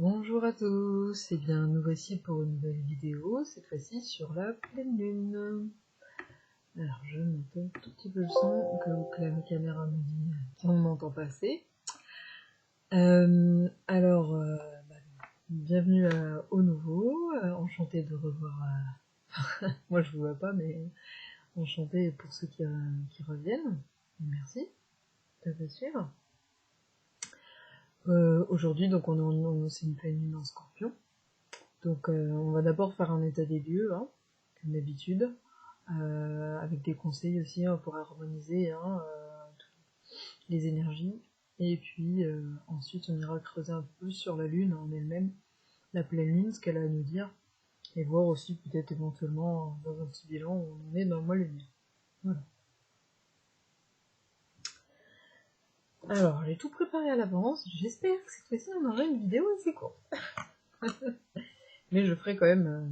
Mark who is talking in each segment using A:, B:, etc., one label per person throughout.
A: Bonjour à tous, et bien nous voici pour une nouvelle vidéo, cette fois-ci sur la pleine lune. Alors je monte un tout petit peu le son, au cas où que la caméra me dit qu'on m'entend passer. Bienvenue au nouveau, enchanté de revoir, moi je vous vois pas mais enchanté pour ceux qui reviennent, merci de me suivre. Aujourd'hui donc c'est une pleine lune en Scorpion. Donc on va d'abord faire un état des lieux, hein, comme d'habitude, avec des conseils aussi pour harmoniser les énergies. Et puis ensuite on ira creuser un peu plus sur la lune en elle-même, la pleine lune, ce qu'elle a à nous dire, et voir aussi peut-être éventuellement dans un petit bilan où on est dans le mois lunaire. Voilà. Alors j'ai tout préparé à l'avance, j'espère que cette fois-ci on aura une vidéo assez courte. Mais je ferai quand même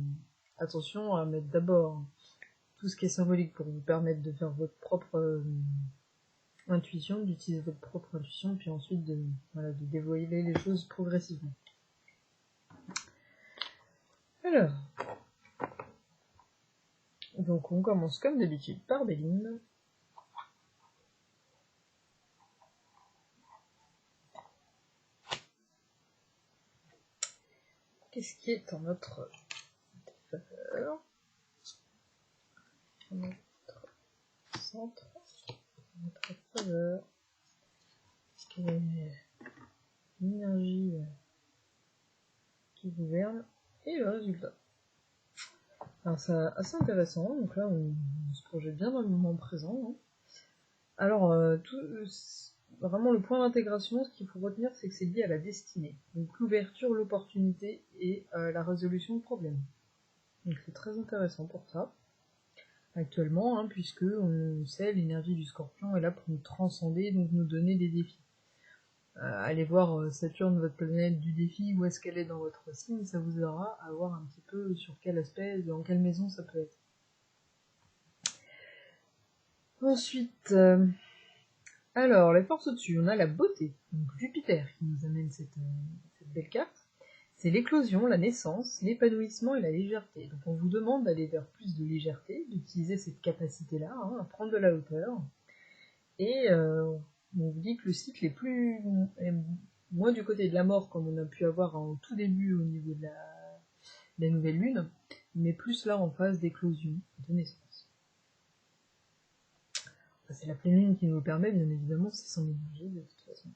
A: attention à mettre d'abord tout ce qui est symbolique pour vous permettre de faire votre propre intuition, d'utiliser votre propre intuition, puis ensuite de dévoiler les choses progressivement. Alors, donc on commence comme d'habitude par Béline. Qu'est-ce qui est en notre faveur, en notre centre, en notre faveur? Quelle est l'énergie qui gouverne et le résultat? Alors c'est assez intéressant, donc là on se projette bien dans le moment présent. Hein. Alors, vraiment le point d'intégration, ce qu'il faut retenir, c'est que c'est lié à la destinée. Donc l'ouverture, l'opportunité et la résolution de problèmes. Donc c'est très intéressant pour ça, actuellement, hein, puisque on sait l'énergie du Scorpion est là pour nous transcender, donc nous donner des défis. Allez voir Saturne, votre planète du défi, où est-ce qu'elle est dans votre signe, ça vous aidera à voir un petit peu sur quel aspect, dans quelle maison ça peut être. Ensuite, alors les forces au-dessus, on a la beauté, donc Jupiter qui nous amène cette belle carte. C'est l'éclosion, la naissance, l'épanouissement et la légèreté. Donc on vous demande d'aller vers plus de légèreté, d'utiliser cette capacité-là, hein, à prendre de la hauteur. Et on vous dit que le cycle est moins du côté de la mort, comme on a pu avoir au tout début au niveau de la nouvelle lune, mais plus là en phase d'éclosion, de naissance. C'est la pleine lune qui nous le permet, bien évidemment, c'est son énergie de toute façon.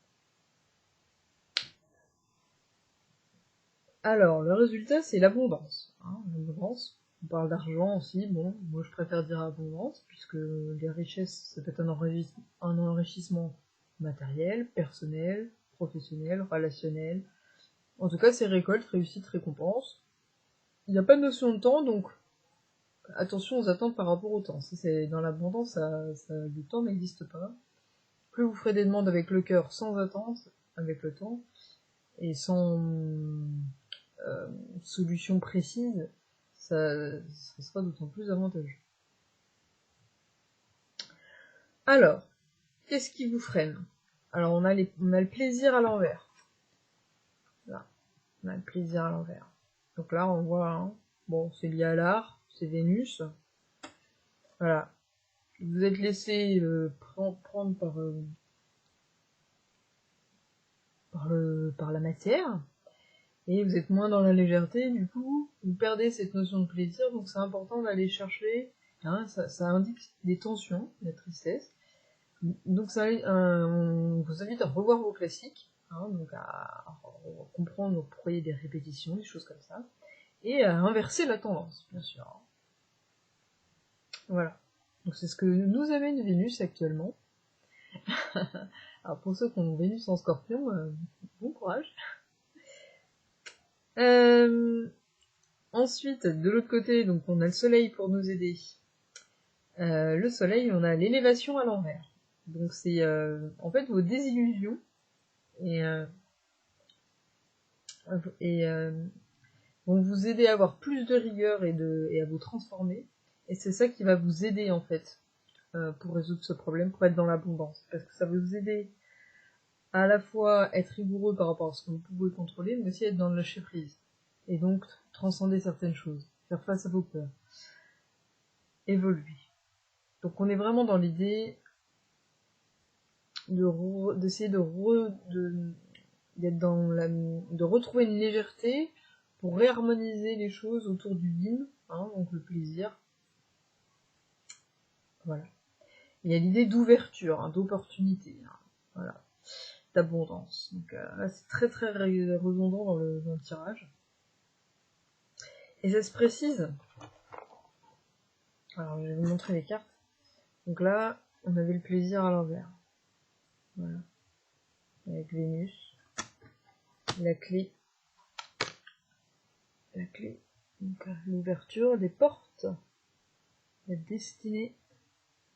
A: Alors, le résultat, c'est l'abondance. Hein, l'abondance, on parle d'argent aussi, bon, moi je préfère dire abondance, puisque les richesses, ça peut être un enrichissement matériel, personnel, professionnel, relationnel. En tout cas, c'est récolte, réussite, récompense. Il n'y a pas de notion de temps, donc attention aux attentes par rapport au temps. Si c'est dans l'abondance, le temps n'existe pas. Plus vous ferez des demandes avec le cœur sans attente, avec le temps, et sans solution précise, ça sera d'autant plus avantageux. Alors, qu'est-ce qui vous freine? Alors, on a le plaisir à l'envers. Là, on a le plaisir à l'envers. Donc là, on voit, hein, bon, c'est lié à l'art, c'est Vénus. Voilà. Vous êtes laissé prendre par la matière, et vous êtes moins dans la légèreté, du coup, vous perdez cette notion de plaisir, donc c'est important d'aller chercher, hein, ça indique des tensions, la tristesse. Donc on vous invite à revoir vos classiques, hein, donc à comprendre pourquoi il y a des répétitions, des choses comme ça, et à inverser la tendance, bien sûr. Voilà. Donc c'est ce que nous amène Vénus actuellement. Alors pour ceux qui ont Vénus en Scorpion, bon courage. Ensuite, de l'autre côté, donc on a le Soleil pour nous aider. Le Soleil, on a l'élévation à l'envers. Donc c'est en fait vos désillusions et vont vous aider à avoir plus de rigueur et à vous transformer. Et c'est ça qui va vous aider en fait pour résoudre ce problème, pour être dans l'abondance. Parce que ça va vous aider à la fois être rigoureux par rapport à ce que vous pouvez contrôler, mais aussi être dans le lâcher prise. Et donc transcender certaines choses, faire face à vos peurs, évoluer. Donc on est vraiment dans l'idée d'essayer de retrouver une légèreté pour réharmoniser les choses autour du yin, hein, donc le plaisir. Voilà. Il y a l'idée d'ouverture, hein, d'opportunité, hein, voilà, d'abondance. Donc là, c'est très très redondant dans le tirage. Et ça se précise. Alors, je vais vous montrer les cartes. Donc là, on avait le plaisir à l'envers. Voilà. Avec Vénus. La clé. Donc l'ouverture, les portes. La destinée.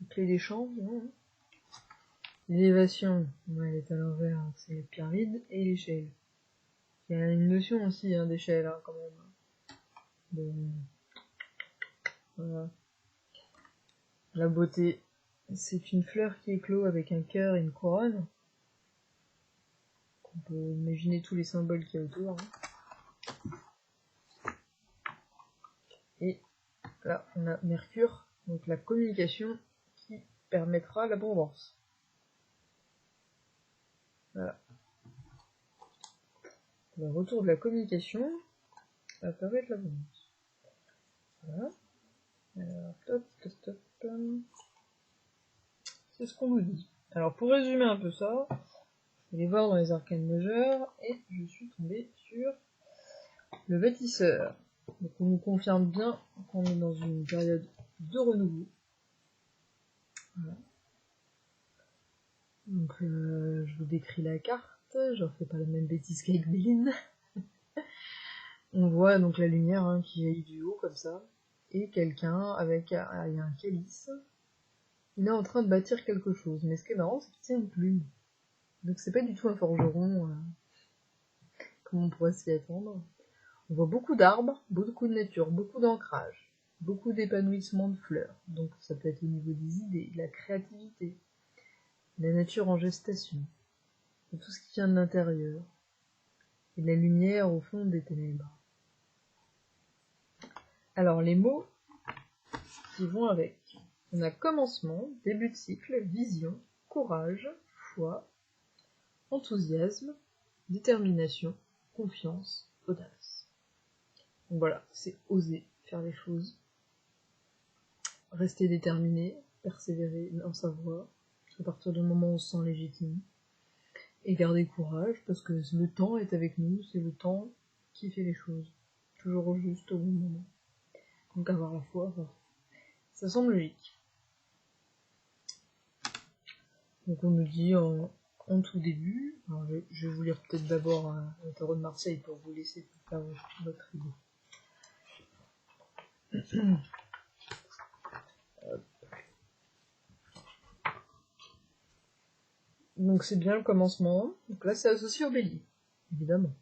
A: La clé des champs, non. L'élévation, elle est à l'envers, c'est la pyramide et l'échelle. Il y a une notion aussi hein, d'échelle, hein, quand même. Voilà. La beauté, c'est une fleur qui éclot avec un cœur et une couronne. On peut imaginer tous les symboles qu'il y a autour. Hein. Et là, on a Mercure, donc la communication qui permettra l'abondance. Voilà. Le retour de la communication, ça permet l'abondance. Voilà. Alors, top. C'est ce qu'on nous dit. Alors, pour résumer un peu ça, je vais aller voir dans les arcanes majeurs, et je suis tombée sur le bâtisseur. Donc, on nous confirme bien qu'on est dans une période de renouveau. Voilà. Donc, je vous décris la carte, je refais pas la même bêtise qu'avec Béline. On voit donc la lumière hein, qui jaillit du haut, comme ça, et quelqu'un avec il y a un calice. Il est en train de bâtir quelque chose, mais ce qui est marrant, c'est qu'il tient une plume. Donc c'est pas du tout un forgeron, comme on pourrait s'y attendre. On voit beaucoup d'arbres, beaucoup de nature, beaucoup d'ancrage, beaucoup d'épanouissement de fleurs. Donc ça peut être au niveau des idées, de la créativité, de la nature en gestation, de tout ce qui vient de l'intérieur, et de la lumière au fond des ténèbres. Alors les mots qui vont avec. On a commencement, début de cycle, vision, courage, foi, enthousiasme, détermination, confiance, audace. Donc voilà, c'est oser faire les choses, rester déterminé, persévérer dans sa voie, à partir du moment où on se sent légitime, et garder courage, parce que le temps est avec nous, c'est le temps qui fait les choses, toujours au juste, au bon moment. Donc avoir la foi, ça semble logique. Donc on nous dit en tout début, alors je vais vous lire peut-être d'abord le tarot de Marseille pour vous laisser faire votre idée. Donc c'est bien le commencement. Donc là c'est associé au bélier, évidemment.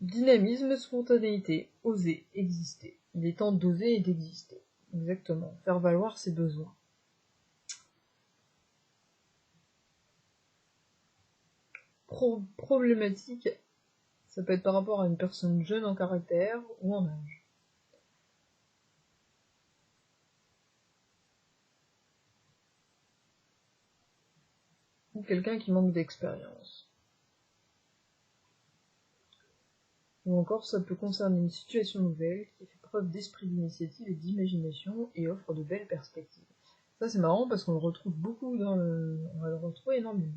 A: Dynamisme, spontanéité, oser, exister. Il est temps d'oser et d'exister. Exactement, faire valoir ses besoins. Problématique, ça peut être par rapport à une personne jeune en caractère ou en âge. Ou quelqu'un qui manque d'expérience. Ou encore, ça peut concerner une situation nouvelle qui fait preuve d'esprit d'initiative et d'imagination et offre de belles perspectives. Ça, c'est marrant parce qu'on le retrouve beaucoup on va le retrouver énormément.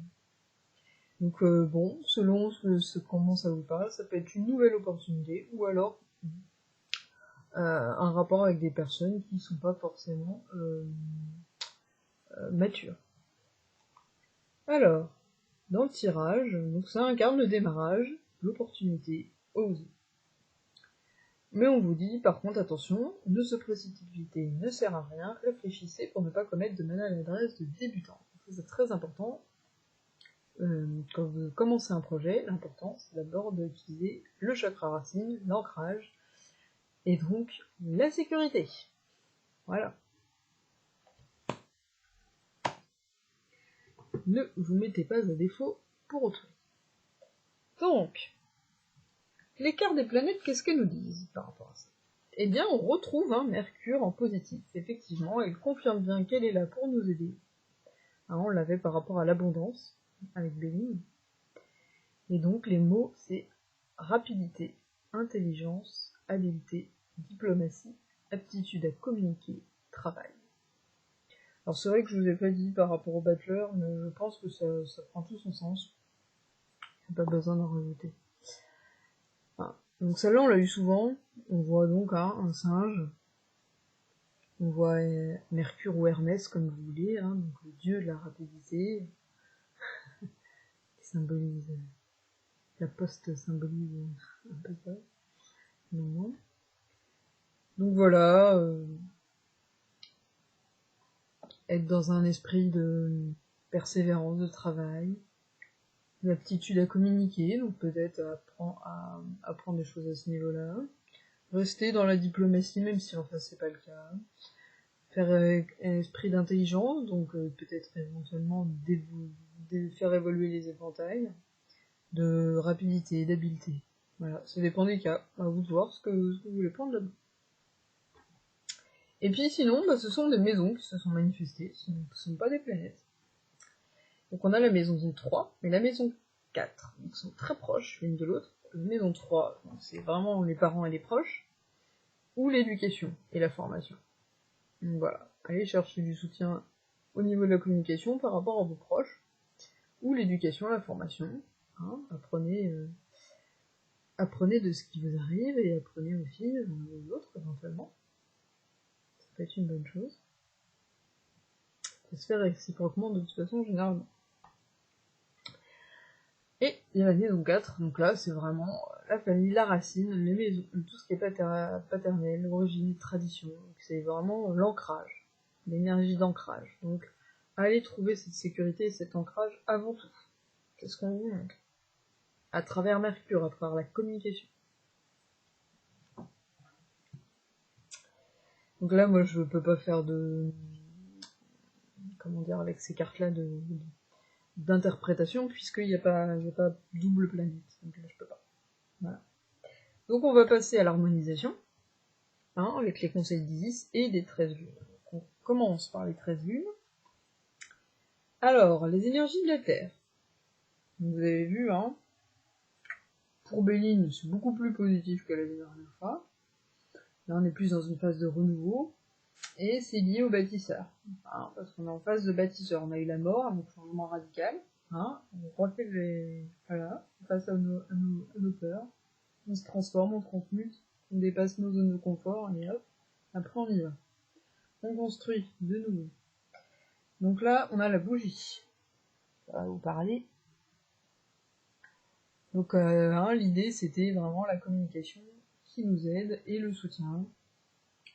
A: Donc, bon, selon comment ça vous parle, ça peut être une nouvelle opportunité ou alors un rapport avec des personnes qui ne sont pas forcément matures. Alors, dans le tirage, donc ça incarne le démarrage, l'opportunité, oser. Mais on vous dit, par contre, attention, ne se précipiter ne sert à rien, réfléchissez pour ne pas commettre de maladresse de débutant. C'est très important. Quand vous commencez un projet, l'important, c'est d'abord d'utiliser le chakra racine, l'ancrage, et donc la sécurité. Voilà. ne vous mettez pas à défaut pour autrui. Donc, les cartes des planètes, qu'est-ce qu'elles nous disent par rapport à ça? Eh bien, on retrouve Mercure en positif. Effectivement, elle confirme bien qu'elle est là pour nous aider. On l'avait par rapport à l'abondance, avec Béline. Et donc, les mots, c'est rapidité, intelligence, habileté, diplomatie, aptitude à communiquer, travail. Alors c'est vrai que je vous ai pas dit par rapport au Bachelor, mais je pense que ça prend tout son sens. Il n'y a pas besoin d'en rajouter. Donc celle-là, on l'a eu souvent. On voit donc un singe. On voit Mercure ou Hermès, comme vous voulez, donc le dieu de la rapidité, qui symbolise... La poste symbolise un peu ça. Non. Donc voilà, être dans un esprit de persévérance, de travail, l'aptitude à communiquer, donc peut-être apprendre des choses à ce niveau-là. Rester dans la diplomatie, même si en face c'est pas le cas. Faire un esprit d'intelligence, donc peut-être éventuellement faire évoluer les éventails, de rapidité, d'habileté. Voilà, ça dépend des cas. À vous de voir ce que vous voulez prendre là-bas. Et puis sinon, ce sont des maisons qui se sont manifestées, ce ne sont pas des planètes. Donc on a la maison 3 et la maison 4, donc sont très proches l'une de l'autre. La maison 3, c'est vraiment les parents et les proches, ou l'éducation et la formation. Donc voilà, allez chercher du soutien au niveau de la communication par rapport à vos proches, ou l'éducation, la formation. Apprenez de ce qui vous arrive et apprenez aussi aux autres éventuellement. Ça peut être une bonne chose. Ça se fait réciproquement de toute façon généralement. Et il y a la maison 4, donc là c'est vraiment la famille, la racine, les maisons, tout ce qui est paternel, l'origine, tradition, c'est vraiment l'ancrage, l'énergie d'ancrage. Donc allez trouver cette sécurité et cet ancrage avant tout. Qu'est-ce qu'on vous montre? À travers Mercure, à travers la communication. Donc là moi je peux pas faire avec ces cartes-là d'interprétation, puisqu'il n'y a pas double planète, donc là je peux pas. Voilà. Donc on va passer à l'harmonisation, avec les conseils d'Isis et des 13 lunes. On commence par les 13 lunes. Alors, les énergies de la Terre. Vous avez vu, pour Béline, c'est beaucoup plus positif que la dernière fois. Là on est plus dans une phase de renouveau, et c'est lié au bâtisseur. Parce qu'on est en phase de bâtisseur. On a eu la mort, un changement radical. On refait face à nos peurs. On se transforme, on transmute, on dépasse nos zones de confort, et hop, après on y va. On construit de nouveau. Donc là, on a la bougie. Ça va vous parler. Donc l'idée, c'était vraiment la communication qui nous aide, et le soutien,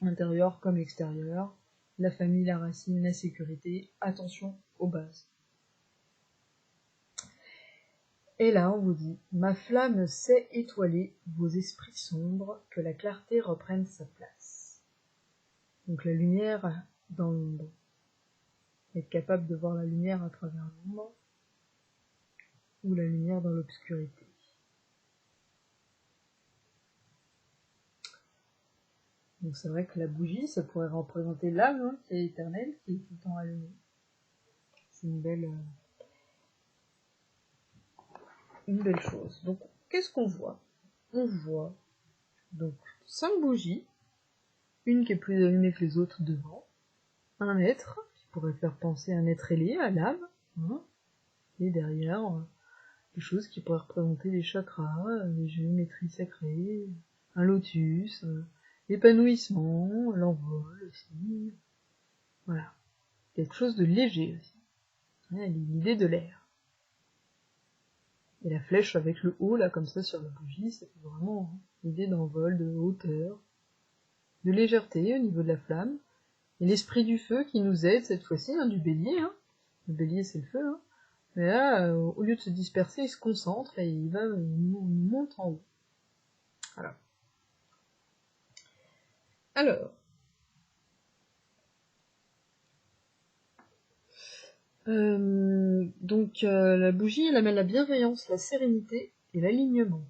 A: intérieur comme extérieur, la famille, la racine, la sécurité, attention aux bases. Et là, on vous dit, ma flamme sait étoiler vos esprits sombres, que la clarté reprenne sa place. Donc la lumière dans l'ombre. Être capable de voir la lumière à travers l'ombre, ou la lumière dans l'obscurité. Donc c'est vrai que la bougie, ça pourrait représenter l'âme, qui est éternelle, qui est tout le temps allumée. C'est une belle chose. Donc, qu'est-ce qu'on voit? On voit donc 5 bougies, une qui est plus allumée que les autres devant, un être, qui pourrait faire penser à un être ailé, à l'âme, et derrière, des choses qui pourraient représenter les chakras, les géométries sacrées, un lotus, l'épanouissement, l'envol aussi. Voilà. Quelque chose de léger aussi. L'idée de l'air. Et la flèche avec le haut, là, comme ça, sur la bougie, ça fait vraiment l'idée d'envol, de hauteur, de légèreté au niveau de la flamme. Et l'esprit du feu qui nous aide cette fois-ci, du bélier. Le bélier, c'est le feu. Mais là, au lieu de se disperser, il se concentre et il monte en haut. Voilà. Alors, Donc la bougie, elle amène la bienveillance, la sérénité et l'alignement.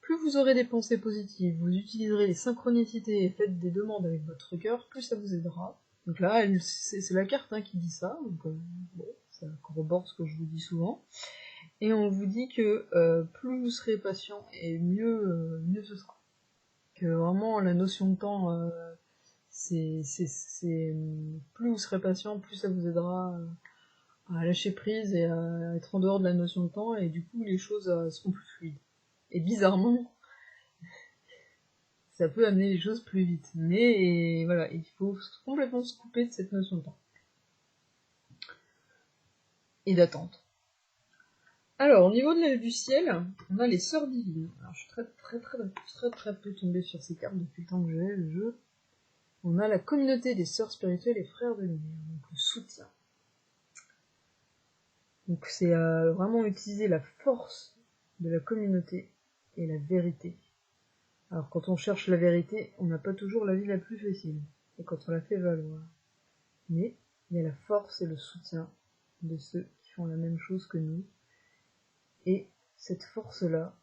A: Plus vous aurez des pensées positives, vous utiliserez les synchronicités et faites des demandes avec votre cœur, plus ça vous aidera. Donc là, c'est la carte qui dit ça, donc bon, ça corrobore ce que je vous dis souvent. Et on vous dit que plus vous serez patient et mieux ce sera. Que vraiment la notion de temps, c'est plus vous serez patient, plus ça vous aidera à lâcher prise et à être en dehors de la notion de temps, et du coup les choses seront plus fluides. Et bizarrement, ça peut amener les choses plus vite. Mais voilà, il faut complètement se couper de cette notion de temps. Et d'attente. Alors, au niveau du ciel, on a les sœurs divines. Alors, je suis très peu tombée sur ces cartes depuis le temps que j'ai le jeu. On a la communauté des sœurs spirituelles et frères de lumière, donc le soutien. Donc c'est vraiment utiliser la force de la communauté et la vérité. Alors quand on cherche la vérité, on n'a pas toujours la vie la plus facile, et quand on la fait valoir. Mais il y a la force et le soutien de ceux qui font la même chose que nous. Et cette force-là,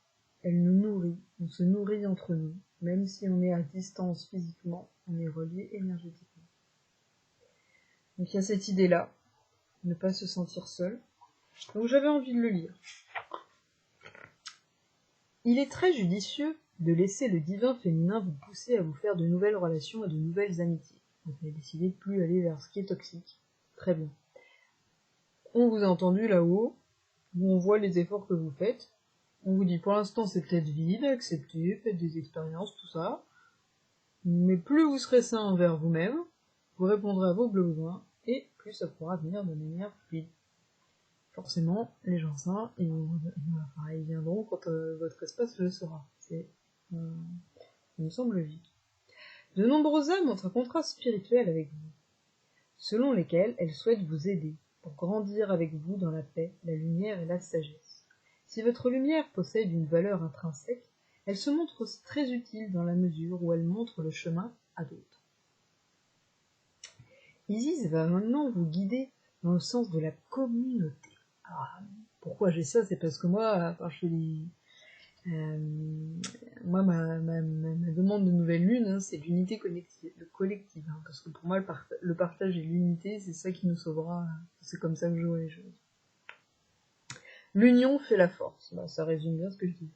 A: elle nous nourrit, on se nourrit entre nous, même si on est à distance physiquement, on est relié énergétiquement. Donc il y a cette idée-là, ne pas se sentir seul. Donc j'avais envie de le lire. Il est très judicieux de laisser le divin féminin vous pousser à vous faire de nouvelles relations et de nouvelles amitiés. Vous avez décidé de plus aller vers ce qui est toxique. Très bien. On vous a entendu là-haut, où on voit les efforts que vous faites. On vous dit pour l'instant c'est peut-être vide, acceptez, faites des expériences, tout ça. Mais plus vous serez sain envers vous-même, vous répondrez à vos besoins, et plus ça pourra venir de manière fluide. Forcément, les gens sains, ils viendront quand votre espace le sera. Ça me semble logique. De nombreuses âmes ont un contrat spirituel avec vous, selon lesquels elles souhaitent vous aider pour grandir avec vous dans la paix, la lumière et la sagesse. Si votre lumière possède une valeur intrinsèque, elle se montre aussi très utile dans la mesure où elle montre le chemin à d'autres. Isis va maintenant vous guider dans le sens de la communauté. Alors, pourquoi j'ai ça? C'est parce que moi, quand je fais moi, ma demande de nouvelle lune, c'est l'unité collective. Parce que pour moi, le partage et l'unité, c'est ça qui nous sauvera. C'est comme ça que je vois les choses. L'union fait la force. Bah, ça résume bien ce que je dis.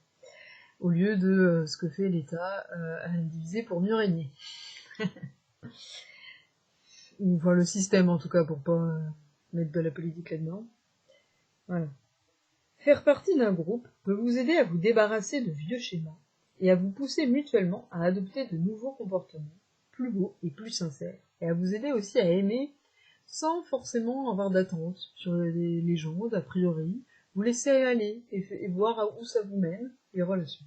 A: Au lieu de ce que fait l'État, à diviser pour mieux régner. Ou enfin le système en tout cas, pour pas mettre de la politique là-dedans. Voilà. Faire partie d'un groupe peut vous aider à vous débarrasser de vieux schémas et à vous pousser mutuellement à adopter de nouveaux comportements, plus beaux et plus sincères, et à vous aider aussi à aimer sans forcément avoir d'attente sur les gens, d'a priori, vous laisser aller et voir où ça vous mène, les relations.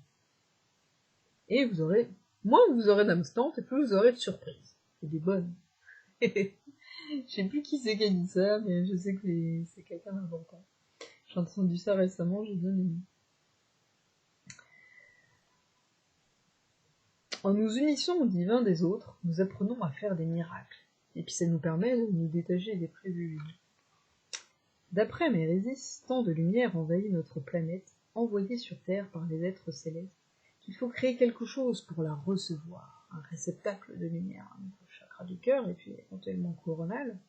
A: Et vous aurez, moins vous aurez d'âme et plus vous aurez de surprises, et des bonnes. Je sais plus qui c'est qui a dit ça, mais je sais que c'est quelqu'un d'important. J'ai entendu ça récemment, j'ai bien aimé. En nous unissant au divin des autres, nous apprenons à faire des miracles. Et puis ça nous permet de nous détacher des préjugés. D'après Mérésis, tant de lumière envahit notre planète, envoyée sur Terre par les êtres célestes, qu'il faut créer quelque chose pour la recevoir, un réceptacle de lumière, un chakra du cœur et puis éventuellement coronal.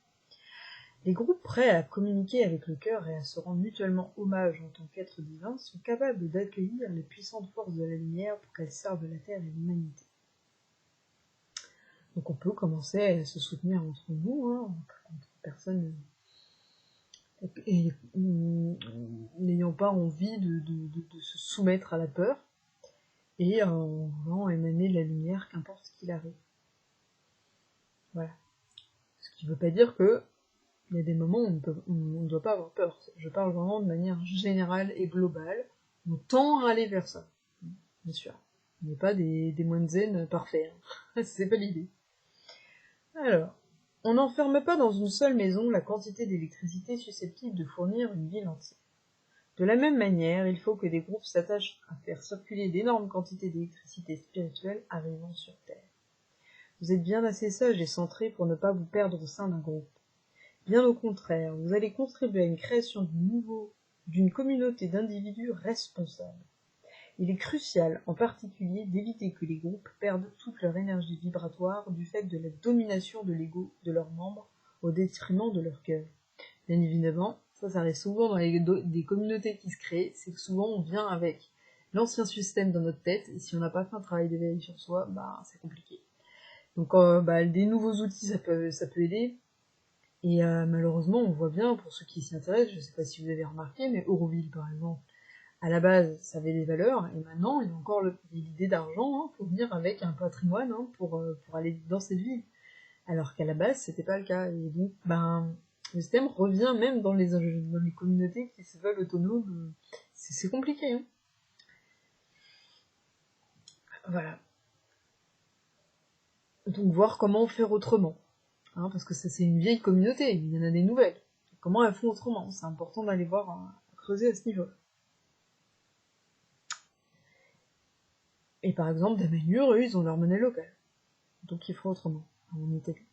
A: Les groupes prêts à communiquer avec le cœur et à se rendre mutuellement hommage en tant qu'êtres divins sont capables d'accueillir les puissantes forces de la lumière pour qu'elles servent la Terre et l'humanité. Donc on peut commencer à se soutenir entre nous, entre personnes n'ayant pas envie de se soumettre à la peur, et en voulant émaner de la lumière, qu'importe ce qu'il arrive. Voilà. Ce qui ne veut pas dire que il y a des moments où on ne doit pas avoir peur. Je parle vraiment de manière générale et globale. On tend à aller vers ça. Bien sûr. On n'est pas des moines zen parfaits. C'est pas l'idée. Alors, on n'enferme pas dans une seule maison la quantité d'électricité susceptible de fournir une ville entière. De la même manière, il faut que des groupes s'attachent à faire circuler d'énormes quantités d'électricité spirituelle arrivant sur Terre. Vous êtes bien assez sage et centré pour ne pas vous perdre au sein d'un groupe. Bien au contraire, vous allez contribuer à une création d'une communauté d'individus responsables. Il est crucial, en particulier, d'éviter que les groupes perdent toute leur énergie vibratoire du fait de la domination de l'ego de leurs membres au détriment de leur cœur. Bien évidemment, ça arrive souvent dans des communautés qui se créent, c'est que souvent on vient avec l'ancien système dans notre tête, et si on n'a pas fait un travail d'éveil sur soi, c'est compliqué. Donc des nouveaux outils, ça peut aider, et malheureusement, on voit bien, pour ceux qui s'y intéressent, je ne sais pas si vous avez remarqué, mais Auroville, par exemple, à la base, ça avait des valeurs, et maintenant, il y a encore l'idée d'argent pour venir avec un patrimoine pour aller dans cette ville. Alors qu'à la base, c'était pas le cas. Et donc, le système revient même dans les communautés qui se veulent autonomes. C'est compliqué, hein. Voilà. Donc, voir comment faire autrement. Hein, parce que ça, c'est une vieille communauté, il y en a des nouvelles. Comment elles font autrement? C'est important d'aller voir, creuser à ce niveau-là. Et par exemple, Damanur, eux, ils ont leur monnaie locale. Donc ils font autrement, en Italie.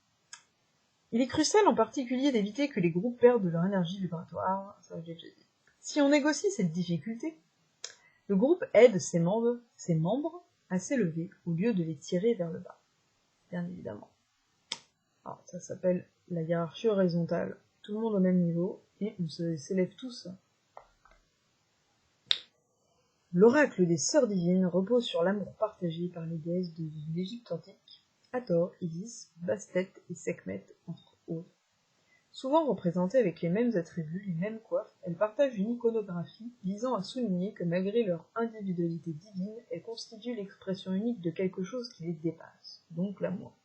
A: Il est crucial en particulier d'éviter que les groupes perdent de leur énergie vibratoire, ça j'ai déjà dit. Si on négocie cette difficulté, le groupe aide ses membres à s'élever au lieu de les tirer vers le bas, bien évidemment. Alors, ça s'appelle la hiérarchie horizontale. Tout le monde au même niveau, et on s'élève tous. L'oracle des sœurs divines repose sur l'amour partagé par les déesses de l'Égypte antique, Hathor, Isis, Bastet et Sekhmet, entre autres. Souvent représentées avec les mêmes attributs, les mêmes coiffes, elles partagent une iconographie visant à souligner que malgré leur individualité divine, elles constituent l'expression unique de quelque chose qui les dépasse, donc l'amour.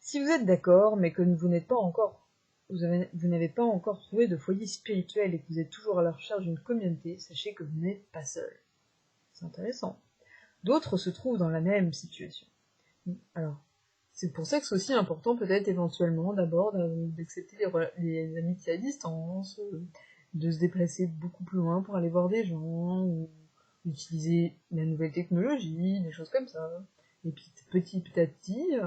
A: Si vous êtes d'accord, mais que vous n'êtes pas encore, vous n'avez pas encore trouvé de foyer spirituel et que vous êtes toujours à la recherche d'une communauté, sachez que vous n'êtes pas seul. C'est intéressant. D'autres se trouvent dans la même situation. Alors, c'est pour ça que c'est aussi important peut-être éventuellement d'abord d'accepter les amitiés à distance, de se déplacer beaucoup plus loin pour aller voir des gens, ou utiliser la nouvelle technologie, des choses comme ça. Et puis petit à petit,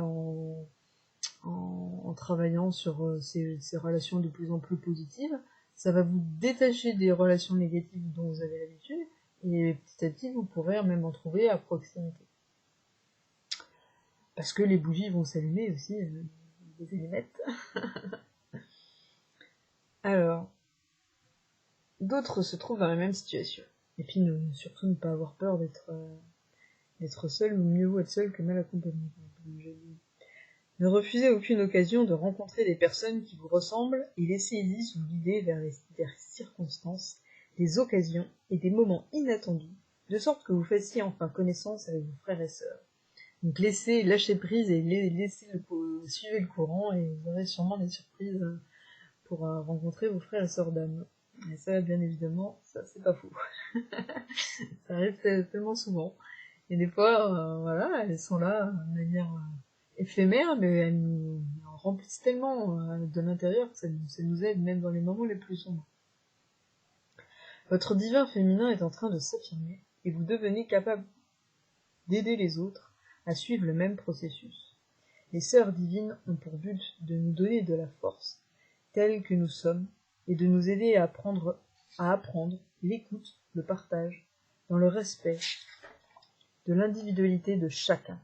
A: en travaillant sur ces relations de plus en plus positives, ça va vous détacher des relations négatives dont vous avez l'habitude, et petit à petit vous pourrez même en trouver à proximité. Parce que les bougies vont s'allumer aussi, des allumettes. Alors, d'autres se trouvent dans la même situation. Et puis surtout ne pas avoir peur d'être seul, ou mieux vaut être seul que mal accompagné. Ne refusez aucune occasion de rencontrer des personnes qui vous ressemblent et laissez-y vous guider vers des circonstances, des occasions et des moments inattendus, de sorte que vous fassiez enfin connaissance avec vos frères et sœurs. Donc lâchez prise et suivez le courant et vous aurez sûrement des surprises pour rencontrer vos frères et sœurs d'âme. Et ça, bien évidemment, ça c'est pas faux. Ça arrive tellement souvent. Et des fois, elles sont là de manière éphémère, mais elles nous remplissent tellement de l'intérieur que ça nous aide même dans les moments les plus sombres. Votre divin féminin est en train de s'affirmer et vous devenez capable d'aider les autres à suivre le même processus. Les sœurs divines ont pour but de nous donner de la force, telle que nous sommes, et de nous aider à apprendre l'écoute, le partage, dans le respect de l'individualité de chacun.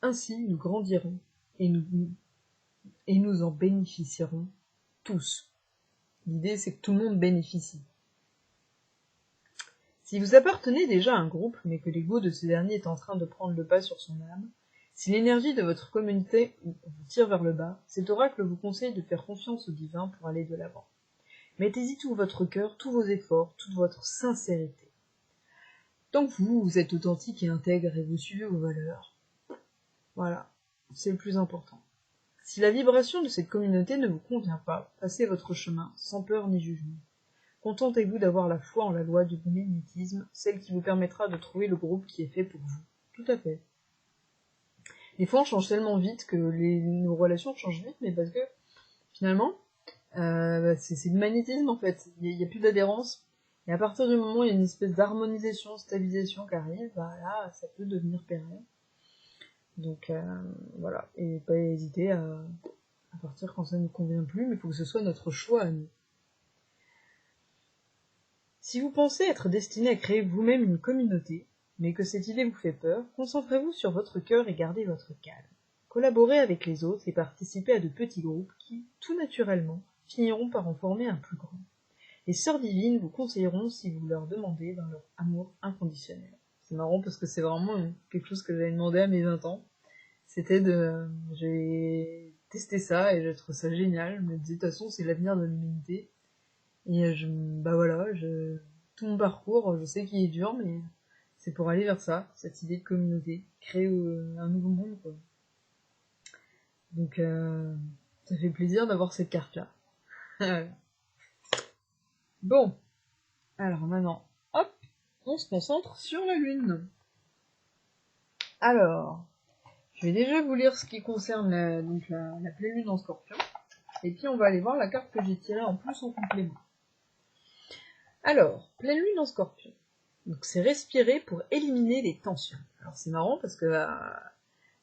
A: Ainsi, nous grandirons et nous en bénéficierons tous. L'idée, c'est que tout le monde bénéficie. Si vous appartenez déjà à un groupe, mais que l'ego de ce dernier est en train de prendre le pas sur son âme, si l'énergie de votre communauté vous tire vers le bas, cet oracle vous conseille de faire confiance au divin pour aller de l'avant. Mettez-y tout votre cœur, tous vos efforts, toute votre sincérité. Tant que vous êtes authentique et intègre et vous suivez vos valeurs, voilà, c'est le plus important. Si la vibration de cette communauté ne vous convient pas, passez votre chemin, sans peur ni jugement. Contentez-vous d'avoir la foi en la loi du magnétisme, celle qui vous permettra de trouver le groupe qui est fait pour vous. Tout à fait. Des fois, on change tellement vite que nos relations changent vite, mais parce que, finalement, c'est du magnétisme, en fait. Il n'y a plus d'adhérence. Et à partir du moment où il y a une espèce d'harmonisation, stabilisation qui arrive, là, ça peut devenir pérenne. Donc, voilà. Et pas hésiter à à partir quand ça ne nous convient plus, mais il faut que ce soit notre choix à nous. Si vous pensez être destiné à créer vous-même une communauté, mais que cette idée vous fait peur, concentrez-vous sur votre cœur et gardez votre calme. Collaborez avec les autres et participez à de petits groupes qui, tout naturellement, finiront par en former un plus grand. Les sœurs divines vous conseilleront si vous leur demandez dans leur amour inconditionnel. C'est marrant parce que c'est vraiment quelque chose que j'avais demandé à mes 20 ans. C'était j'ai testé ça et j'ai trouvé ça génial. Je me disais, de toute façon, c'est l'avenir de l'humanité. Et tout mon parcours, je sais qu'il est dur, mais c'est pour aller vers ça, cette idée de communauté, créer un nouveau monde, quoi. Donc, ça fait plaisir d'avoir cette carte-là. Bon, alors maintenant, hop, on se concentre sur la Lune. Alors, je vais déjà vous lire ce qui concerne la pleine Lune en Scorpion, et puis on va aller voir la carte que j'ai tirée en plus en complément. Alors, pleine Lune en Scorpion. Donc c'est respirer pour éliminer les tensions. Alors c'est marrant parce que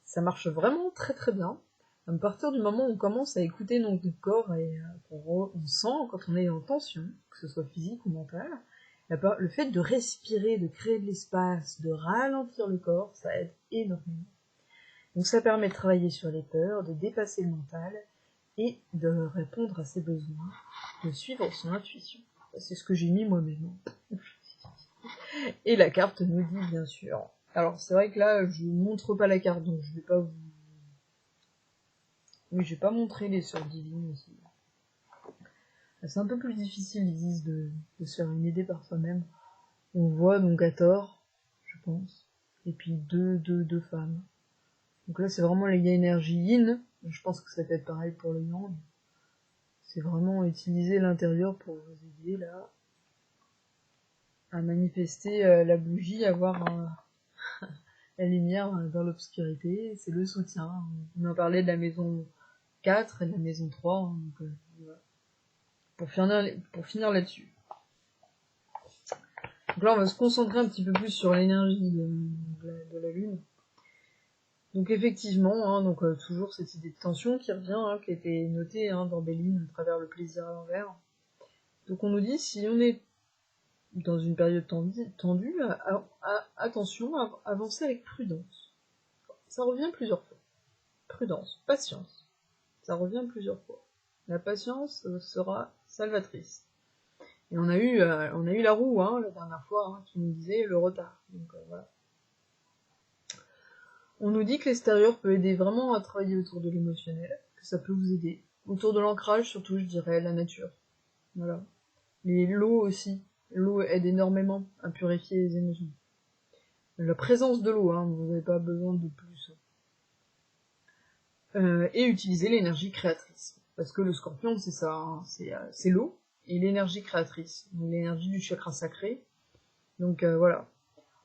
A: ça marche vraiment très très bien. À partir du moment où on commence à écouter notre corps et on sent quand on est en tension, que ce soit physique ou mental, le fait de respirer, de créer de l'espace, de ralentir le corps, ça aide énormément. Donc ça permet de travailler sur les peurs, de dépasser le mental et de répondre à ses besoins, de suivre son intuition. C'est ce que j'ai mis moi-même. Et la carte nous dit bien sûr. Alors c'est vrai que là je montre pas la carte, donc je vais pas vous. Oui, je vais pas montrer les sœurs divines aussi. C'est un peu plus difficile, ils disent, de se faire une idée par soi-même. On voit donc Hathor, je pense, et puis deux femmes. Donc là c'est vraiment les énergie yin. Je pense que ça peut être pareil pour le yang. C'est vraiment utiliser l'intérieur pour vous aider là à manifester la bougie, à voir la lumière dans l'obscurité. C'est le soutien. On en parlait de la maison 4 et de la maison 3. Donc, voilà. Pour finir là-dessus. Donc là, on va se concentrer un petit peu plus sur l'énergie de la Lune. Donc effectivement, donc toujours cette idée de tension qui revient, qui a été notée dans Béline à travers le plaisir à l'envers. Donc on nous dit, si on est dans une période tendue, attention à avancer avec prudence. Ça revient plusieurs fois. Prudence, patience. Ça revient plusieurs fois. La patience sera salvatrice. Et on a eu la roue la dernière fois qui nous disait le retard. Donc voilà. On nous dit que l'extérieur peut aider vraiment à travailler autour de l'émotionnel, que ça peut vous aider. Autour de l'ancrage, surtout, je dirais, la nature. Voilà. L'eau aussi. L'eau aide énormément à purifier les émotions. La présence de l'eau, vous n'avez pas besoin de plus. Et utiliser l'énergie créatrice. Parce que le scorpion, c'est ça, c'est l'eau et l'énergie créatrice. L'énergie du chakra sacré. Donc voilà.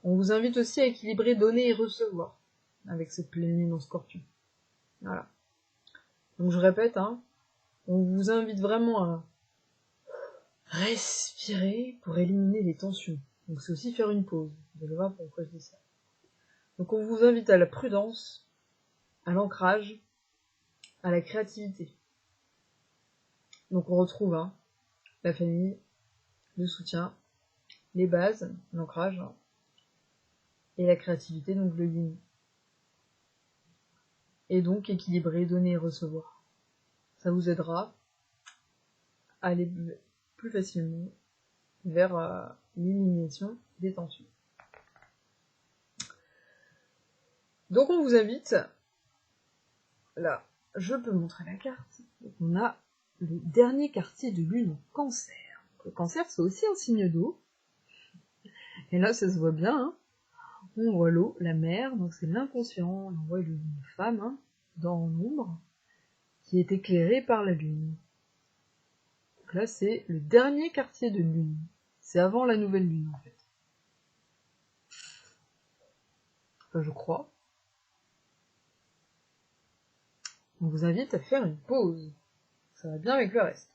A: On vous invite aussi à équilibrer donner et recevoir avec cette pleine lune en scorpion. Voilà. Donc je répète, on vous invite vraiment à respirer pour éliminer les tensions. Donc c'est aussi faire une pause. Vous allez voir pourquoi je dis ça. Donc on vous invite à la prudence, à l'ancrage, à la créativité. Donc on retrouve la famille, le soutien, les bases, l'ancrage, et la créativité, donc le yin. Et donc équilibrer, donner et recevoir. Ça vous aidera à aller plus facilement vers l'élimination des tensions. Donc on vous invite, là, je peux montrer la carte. Donc on a le dernier quartier de lune en cancer. Le cancer, c'est aussi un signe d'eau. Et là, ça se voit bien. On voit l'eau, la mer, donc c'est l'inconscient. On voit une femme dans l'ombre qui est éclairée par la lune. Donc là, c'est le dernier quartier de lune. C'est avant la nouvelle lune, en fait. Enfin, je crois. On vous invite à faire une pause. Ça va bien avec le reste.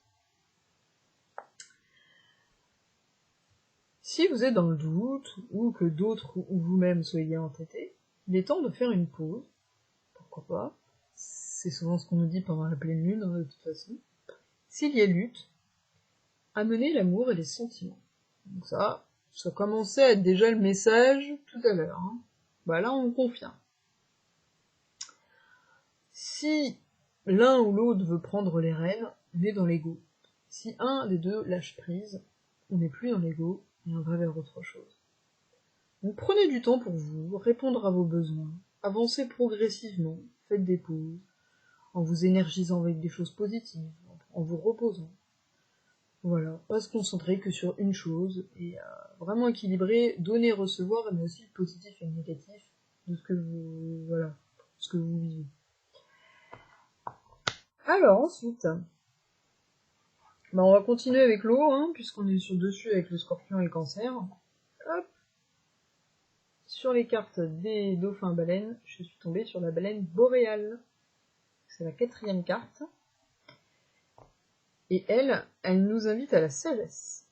A: Si vous êtes dans le doute, ou que d'autres ou vous-même soyez entêtés, il est temps de faire une pause. Pourquoi pas? c'est souvent ce qu'on nous dit pendant la pleine lune, hein, de toute façon. S'il y a lutte, amenez l'amour et les sentiments. Donc ça commençait à être déjà le message tout à l'heure. Hein. Bah là, on confirme. Si l'un ou l'autre veut prendre les rênes, on est dans l'ego. Si un des deux lâche prise, on n'est plus dans l'ego et on va vers autre chose. Donc prenez du temps pour vous, répondre à vos besoins, avancez progressivement, faites des pauses, en vous énergisant avec des choses positives, en vous reposant. Voilà, pas se concentrer que sur une chose, et vraiment équilibrer, donner, recevoir, mais aussi le positif et le négatif de ce que vous, voilà, ce que vous vivez. Alors ensuite, on va continuer avec l'eau, hein, puisqu'on est sur dessus avec le scorpion et le cancer. Hop. Sur les cartes des dauphins baleines, je suis tombée sur la baleine boréale. C'est la 4e carte. Et elle nous invite à la sagesse.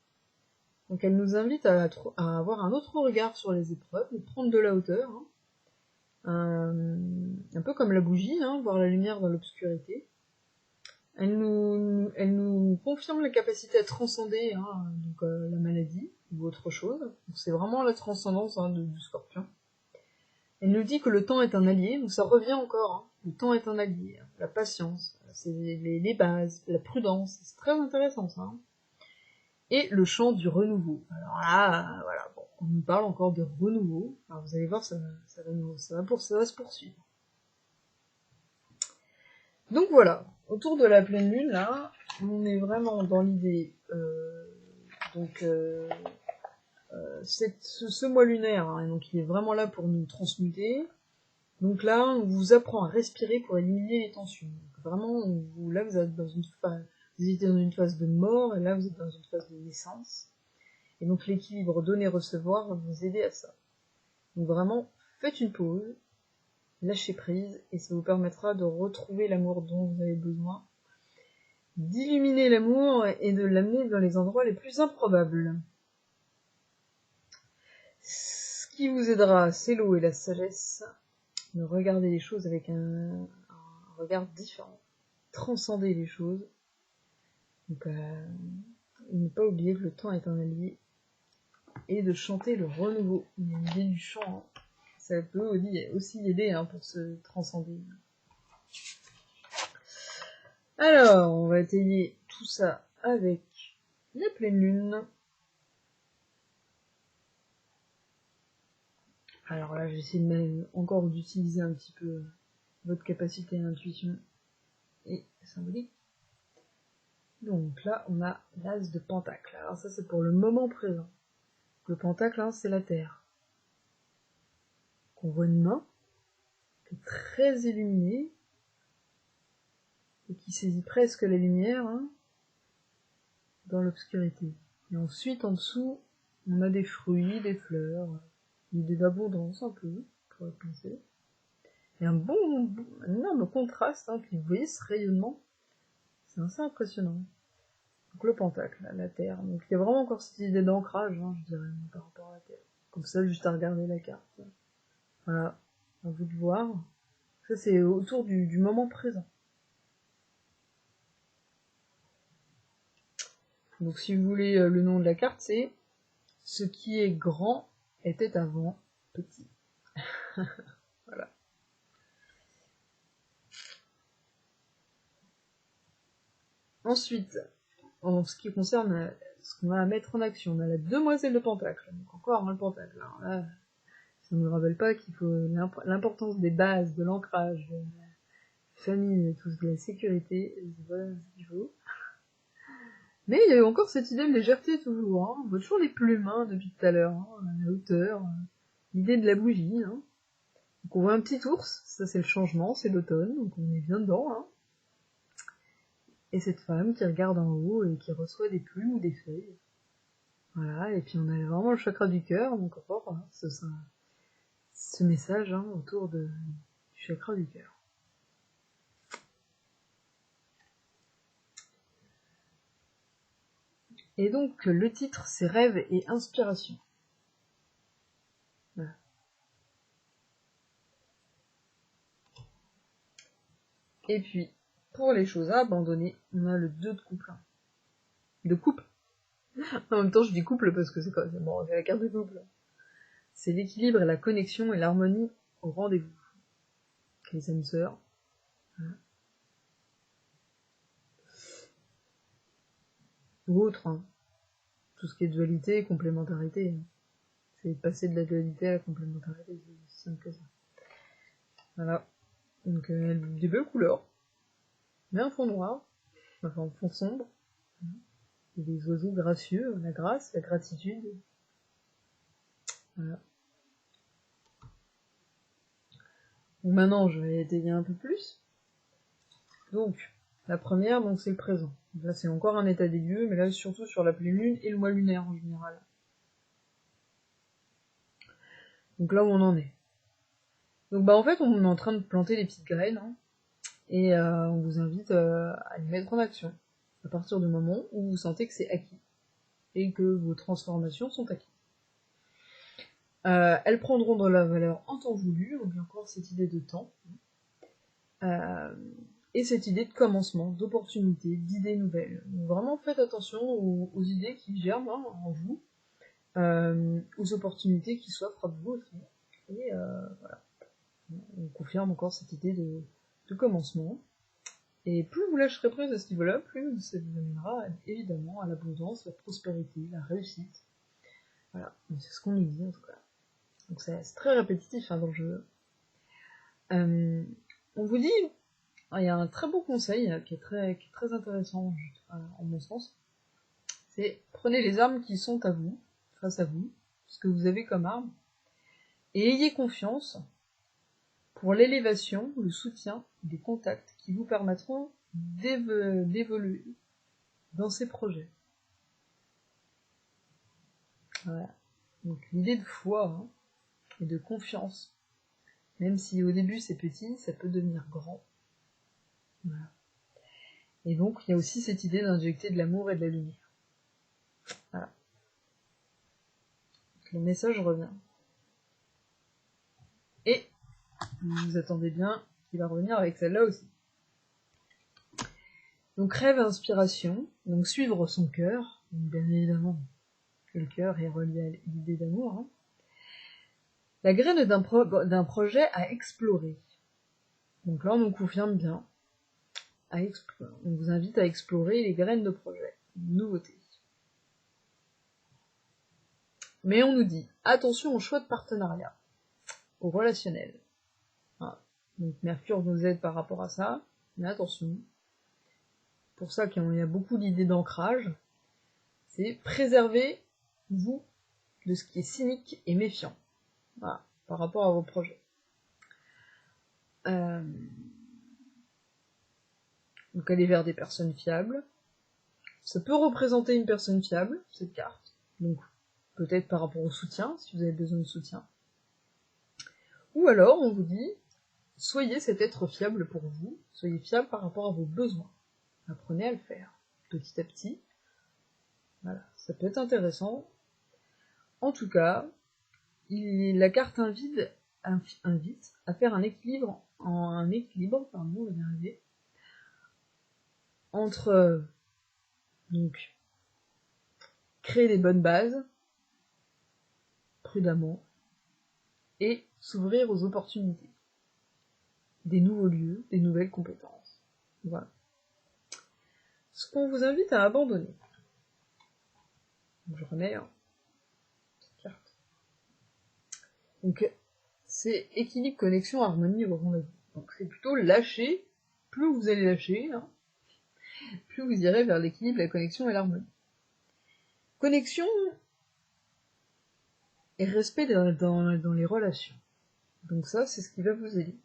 A: Donc elle nous invite à avoir un autre regard sur les épreuves, de prendre de la hauteur, hein. Un peu comme la bougie, hein, voir la lumière dans l'obscurité. Elle nous confirme la capacité à transcender, hein, donc, la maladie ou autre chose. Donc c'est vraiment la transcendance, hein, du scorpion. Elle nous dit que le temps est un allié, donc ça revient encore. Hein. Le temps est un allié, hein. La patience, c'est les bases, la prudence, c'est très intéressant ça. Hein. Et le chant du renouveau. Alors là, voilà, bon, on nous parle encore de renouveau. Alors vous allez voir, ça va se poursuivre. Donc voilà, autour de la pleine lune, là, on est vraiment dans l'idée, ce mois lunaire, hein, donc il est vraiment là pour nous transmuter. Donc là, on vous apprend à respirer pour éliminer les tensions. Donc vraiment, là vous êtes dans une phase de mort, et là vous êtes dans une phase de naissance. Et donc l'équilibre donner-recevoir va vous aider à ça. Donc vraiment, faites une pause, lâchez prise, et ça vous permettra de retrouver l'amour dont vous avez besoin, d'illuminer l'amour et de l'amener dans les endroits les plus improbables. Ce qui vous aidera, c'est l'eau et la sagesse, de regarder les choses avec un regard différent, transcender les choses. Donc, ne pas oublier que le temps est un allié, et de chanter le renouveau. L'idée du chant, hein, ça peut aussi aider, hein, pour se transcender. Alors, on va étayer tout ça avec la pleine lune. Alors là, je vais essayer encore d'utiliser un petit peu votre capacité à intuition et symbolique. Donc là, on a l'as de pentacle. Alors ça, c'est pour le moment présent. Le pentacle, hein, c'est la terre. On voit une main qui est très illuminée et qui saisit presque la lumière, hein, dans l'obscurité. Et ensuite, en dessous, on a des fruits, des fleurs, de l'abondance un peu, on pourrait penser. Et un énorme contraste, hein, puis vous voyez ce rayonnement, c'est assez impressionnant. Donc le pentacle, la terre, donc il y a vraiment encore cette idée d'ancrage, hein, je dirais, par rapport à la terre. Comme ça, juste à regarder la carte. Voilà, à vous de voir. Ça, c'est autour du moment présent. Donc si vous voulez le nom de la carte, c'est « Ce qui est grand était avant petit ». Voilà. Ensuite, en ce qui concerne ce qu'on va mettre en action, on a la demoiselle de Pentacle. Donc encore, hein, le Pentacle. Alors là, ça ne me rappelle pas qu'il faut l'importance des bases, de l'ancrage, de la famille, de la sécurité, c'est pas ce qu'il faut. Mais il y a encore cette idée de légèreté toujours, hein. On voit toujours les plumes, hein, depuis tout à l'heure, hein, à la hauteur, l'idée de la bougie, hein. Donc on voit un petit ours, ça c'est le changement, c'est l'automne, donc on est bien dedans, hein. Et cette femme qui regarde en haut et qui reçoit des plumes ou des feuilles. Voilà, et puis on a vraiment le chakra du cœur, donc encore, hein, ce message, hein, autour du chakra du cœur. Et donc le titre c'est Rêve et inspiration. Voilà. Et puis, pour les choses à abandonner, on a le 2 de couple. De couple. En même temps, je dis couple parce que c'est quoi? Bon, c'est la carte de couple. C'est l'équilibre et la connexion et l'harmonie au rendez-vous. Les âmes sœurs. Ou autre, hein. Tout ce qui est dualité et complémentarité. C'est passer de la dualité à la complémentarité, c'est aussi simple que ça. Voilà. Donc, des belles couleurs. Mais un fond noir. Enfin, un fond sombre. Et des oiseaux gracieux, la grâce, la gratitude. Voilà. Donc maintenant, je vais étayer un peu plus. Donc, la première, donc c'est le présent. Donc là, c'est encore un état des lieux, mais là, surtout sur la pleine lune et le mois lunaire en général. Donc là où on en est. Donc bah en fait, on est en train de planter les petites graines, hein, et on vous invite à les mettre en action. À partir du moment où vous sentez que c'est acquis, et que vos transformations sont acquises. Elles prendront de la valeur en temps voulu, donc il y a encore cette idée de temps. Et cette idée de commencement, d'opportunité, d'idées nouvelles. Donc vraiment faites attention aux idées qui germent en vous, aux opportunités qui s'offrent à vous aussi. Et voilà, on confirme encore cette idée de commencement. Et plus vous lâcherez prise à ce niveau-là, plus ça vous amènera évidemment à l'abondance, la prospérité, la réussite. Voilà, c'est ce qu'on nous dit en tout cas. Donc c'est très répétitif hein, dans le jeu. On vous dit, il y a un très beau conseil qui est très intéressant en mon sens. C'est prenez les armes qui sont à vous, face à vous, ce que vous avez comme arme, et ayez confiance pour l'élévation, le soutien, des contacts qui vous permettront d'évoluer dans ces projets. Voilà. Donc l'idée de foi hein, et de confiance, même si au début c'est petit, ça peut devenir grand. Voilà. Et donc il y a aussi cette idée d'injecter de l'amour et de la lumière. Voilà. Donc, le message revient. Et vous attendez bien qu'il va revenir avec celle-là aussi. Donc rêve et inspiration, donc suivre son cœur, bien évidemment que le cœur est relié à l'idée d'amour. Hein. La graine d'un projet à explorer. Donc là on nous confirme bien, on vous invite à explorer les graines de projet, une nouveauté. Mais on nous dit, attention au choix de partenariat, au relationnel. Voilà. Donc Mercure nous aide par rapport à ça, mais attention. Pour ça qu'il y a beaucoup d'idées d'ancrage, c'est préserver vous de ce qui est cynique et méfiant, voilà, par rapport à vos projets. Donc aller vers des personnes fiables. Ça peut représenter une personne fiable, cette carte. Donc peut-être par rapport au soutien, si vous avez besoin de soutien. Ou alors on vous dit, soyez cet être fiable pour vous, soyez fiable par rapport à vos besoins. Apprenez à le faire, petit à petit. Voilà, ça peut être intéressant. En tout cas, la carte invite à faire un équilibre, on va y arriver, entre donc créer des bonnes bases, prudemment, et s'ouvrir aux opportunités, des nouveaux lieux, des nouvelles compétences. Voilà. Ce qu'on vous invite à abandonner. Donc, je remets cette carte. Donc, c'est équilibre, connexion, harmonie au rendez-vous. Donc, c'est plutôt lâcher. Plus vous allez lâcher, hein, plus vous irez vers l'équilibre, la connexion et l'harmonie. Connexion et respect dans les relations. Donc ça, c'est ce qui va vous aider.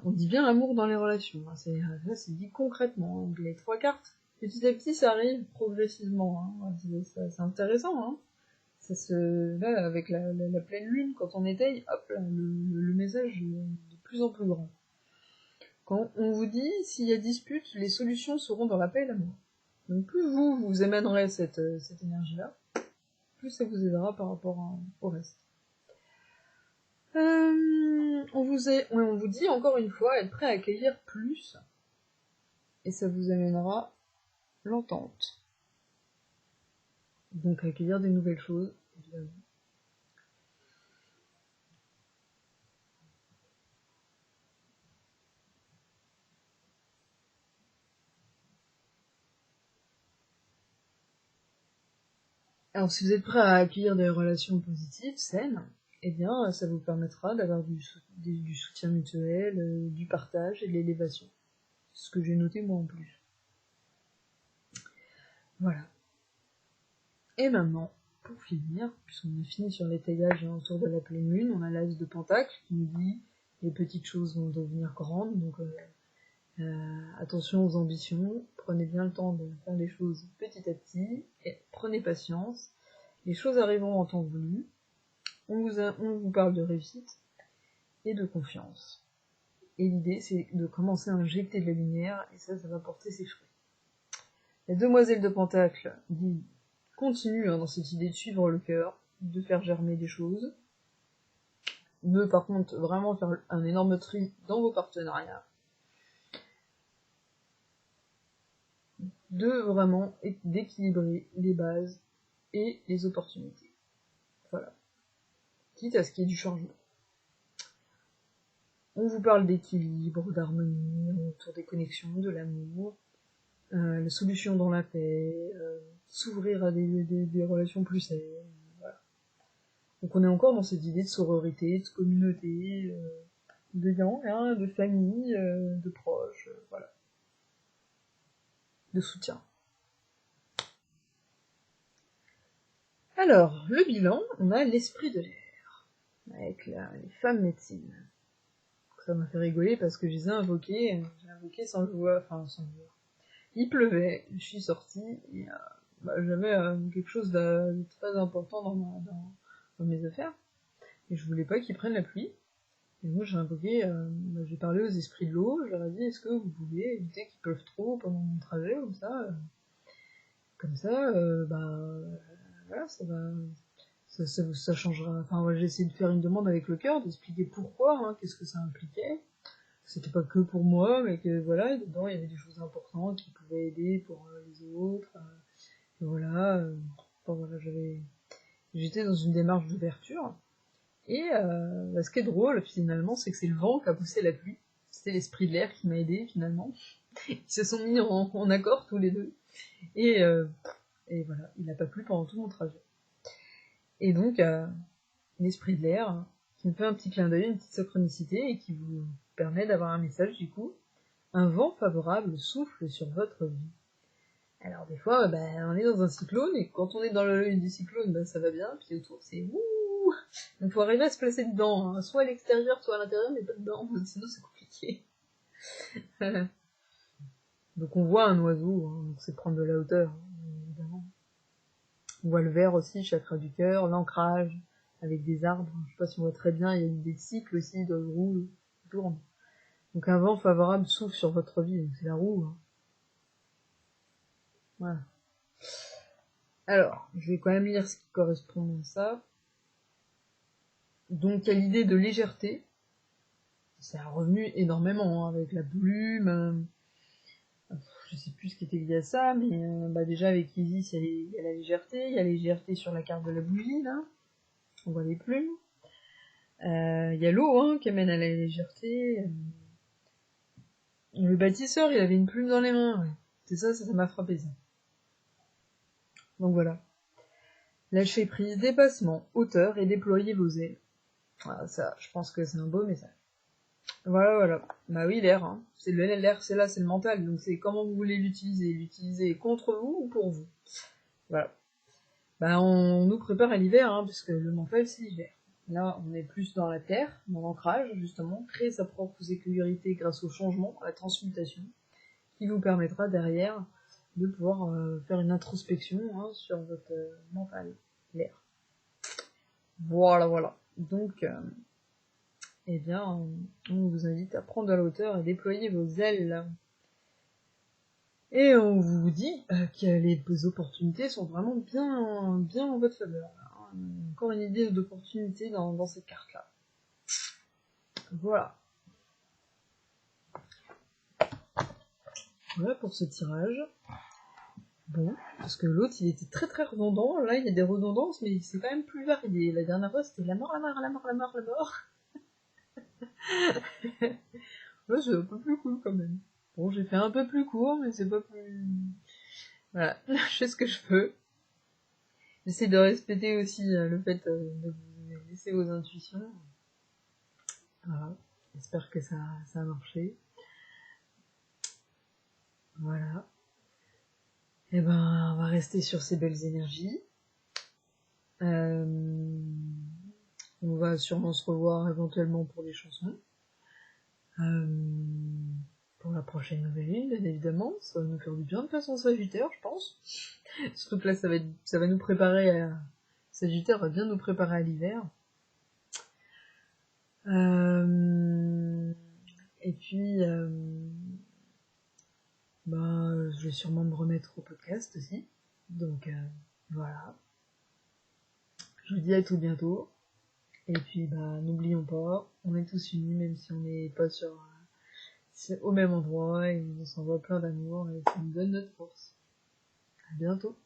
A: On dit bien amour dans les relations. Hein. C'est dit concrètement. Hein. Les 3 cartes, petit à petit, ça arrive progressivement. Hein. C'est intéressant. Hein. Là, avec la pleine lune, quand on étaye, hop, là, le message est de plus en plus grand. Quand on vous dit, s'il y a dispute, les solutions seront dans la paix et l'amour. Donc plus vous émènerez cette énergie-là, plus ça vous aidera par rapport au reste. On vous dit encore une fois être prêt à accueillir plus, et ça vous amènera l'entente. Donc accueillir des nouvelles choses, évidemment. Alors si vous êtes prêt à accueillir des relations positives, saines, eh bien ça vous permettra d'avoir du soutien mutuel, du partage et de l'élévation. C'est ce que j'ai noté moi en plus. Voilà. Et maintenant, pour finir, puisqu'on a fini sur l'étayage autour de la pleine lune, on a l'as de Pentacle qui nous dit les petites choses vont devenir grandes, donc attention aux ambitions, prenez bien le temps de faire les choses petit à petit, et prenez patience, les choses arriveront en temps voulu, on vous parle de réussite et de confiance. Et l'idée c'est de commencer à injecter de la lumière, et ça va porter ses fruits. La demoiselle de Pentacle dit continue dans cette idée de suivre le cœur, de faire germer des choses, de par contre vraiment faire un énorme tri dans vos partenariats, de vraiment d'équilibrer les bases et les opportunités. Voilà. Quitte à ce qu'il y ait du changement. On vous parle d'équilibre, d'harmonie, autour des connexions, de l'amour, la solution dans la paix, s'ouvrir à des relations plus saines. Voilà. Donc on est encore dans cette idée de sororité, de communauté, de liens, hein, de famille, de proches, voilà. De soutien. Alors, le bilan, on a l'esprit de l'air, avec les femmes médecines. Ça m'a fait rigoler parce que je les ai invoquées, j'ai invoqué sans le voir, enfin sans le voir. Il pleuvait, je suis sortie, et j'avais quelque chose de très important dans mes affaires, et je voulais pas qu'ils prennent la pluie. Et moi j'ai invoqué, j'ai parlé aux esprits de l'eau, je leur ai dit est-ce que vous pouvez éviter qu'il pleuve trop pendant mon trajet, comme ça, voilà, ça changera. Enfin, j'ai essayé de faire une demande avec le cœur, d'expliquer pourquoi, hein, qu'est-ce que ça impliquait. C'était pas que pour moi, mais que voilà, dedans il y avait des choses importantes qui pouvaient aider pour les autres. Et voilà, voilà, j'étais dans une démarche d'ouverture. Et ce qui est drôle finalement, c'est que c'est le vent qui a poussé la pluie. C'était l'esprit de l'air qui m'a aidé finalement. Ils se sont mis en accord tous les deux. Et voilà, il n'a pas plu pendant tout mon trajet. Et donc, l'esprit de l'air, qui me fait un petit clin d'œil, une petite synchronicité, et qui vous permet d'avoir un message du coup. Un vent favorable souffle sur votre vie. Alors des fois, on est dans un cyclone, et quand on est dans l'œil du cyclone, ça va bien, puis autour c'est ouh. Donc faut arriver à se placer dedans, hein, soit à l'extérieur, soit à l'intérieur, mais pas dedans, sinon c'est compliqué. Donc on voit un oiseau, hein, donc c'est prendre de la hauteur, évidemment. On voit le vert aussi, chakra du cœur, l'ancrage, avec des arbres, je sais pas si on voit très bien, il y a des cycles aussi de roues qui tournent. Donc un vent favorable souffle sur votre vie, donc c'est la roue. Hein. Voilà. Alors, je vais quand même lire ce qui correspond à ça. Donc, il y a l'idée de légèreté. Ça a revenu énormément, hein, avec la plume. Je sais plus ce qui était lié à ça, mais déjà avec Isis, il y a la légèreté. Il y a la légèreté sur la carte de la bougie, là. On voit les plumes. Il y a l'eau, hein, qui amène à la légèreté. Le bâtisseur, il avait une plume dans les mains. Ouais. C'est ça m'a frappé, ça. Donc voilà. Lâcher prise, dépassement, hauteur et déployer vos ailes. Voilà, ça, je pense que c'est un beau message. Voilà. Bah oui, l'air, hein. C'est l'air, c'est là, c'est le mental. Donc c'est comment vous voulez l'utiliser. L'utiliser contre vous ou pour vous. Voilà. On nous prépare à l'hiver, hein, puisque le mental, c'est l'hiver. Là, on est plus dans la terre, dans l'ancrage, justement, créer sa propre sécurité grâce au changement, à la transmutation, qui vous permettra derrière de pouvoir faire une introspection, hein, sur votre mental, l'air. Voilà. Donc, on vous invite à prendre de la hauteur et déployer vos ailes. Et on vous dit que les opportunités sont vraiment bien en votre faveur. Encore une idée d'opportunité dans cette carte-là. Voilà. Voilà pour ce tirage. Bon, parce que l'autre il était très très redondant, là il y a des redondances, mais c'est quand même plus varié. La dernière fois c'était la mort, la mort, la mort, la mort, la mort. Là c'est un peu plus cool quand même. Bon, j'ai fait un peu plus court, mais c'est pas plus... Voilà, je fais ce que je peux. J'essaie de respecter aussi le fait de vous laisser vos intuitions. Voilà, j'espère que ça a marché. Voilà. Et ben, on va rester sur ces belles énergies. On va sûrement se revoir éventuellement pour des chansons. Pour la prochaine nouvelle lune, bien évidemment. Ça va nous faire du bien de façon Sagittaire, je pense. Surtout que là, ça va nous préparer à... Sagittaire va bien nous préparer à l'hiver. Et puis, je vais sûrement me remettre au podcast aussi. Donc, voilà. Je vous dis à tout bientôt. Et puis, n'oublions pas, on est tous unis, même si on n'est pas au même endroit, et on s'envoie plein d'amour, et ça nous donne notre force. À bientôt.